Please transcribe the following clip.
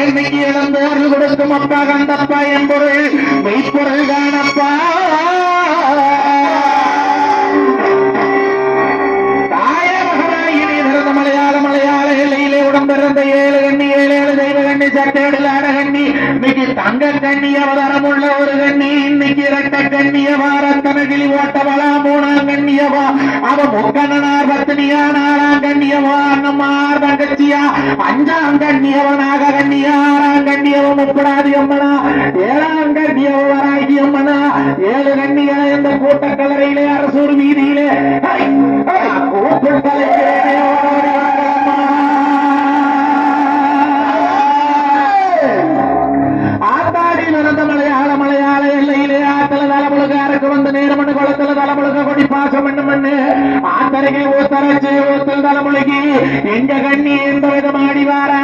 என்னைக்கு இழந்தோர்கள் கொடுக்கும் அப்பா கந்தப்பா என்பொருள் மெய்ப்பொருள் காணப்பா மலையாள எல்லையிலே உடம்பிறந்த 7 கண்ணி 7 தெய்வ கண்ணி சட்டேடில் அடகண்ணி இன்னைக்கு தங்க கண்ணி அவதாரம் உள்ள ஒரு கண்ணி இன்னைக்கு இரட்ட கண்ணியவாரத்தன கிளி ஓட்டவளா 3ஆம் கண்ணியவா அவ முக்கண்ணனார் பத்தினியா 4ஆம் கண்ணியவா அண்ணம்மார் தங்கச்சியா 5ஆம் கண்ணியவனாக கண்ணியா 6ஆம் கண்ணியவ முப்படாதி அம்மனா 7ஆம் கண்ணியவ வராகி அம்மனா 7 கண்ணிகளை இந்த கூட்டக்கலரையிலே அரசூர் வீதியிலே ஆத்தாடி நடந்த மலையாள எல்லையிலே ஆத்தல தலைமுழுக்காருக்கு வந்து நேரமண்ணு குளத்துல தலைமுழுக்க கொடி பாசம் மண்ணு ஆத்தரைக்கு ஊத்தரச்சு ஊத்தல் தலைமுழுகி எங்க கண்ணி எந்த விதமாடி வாரா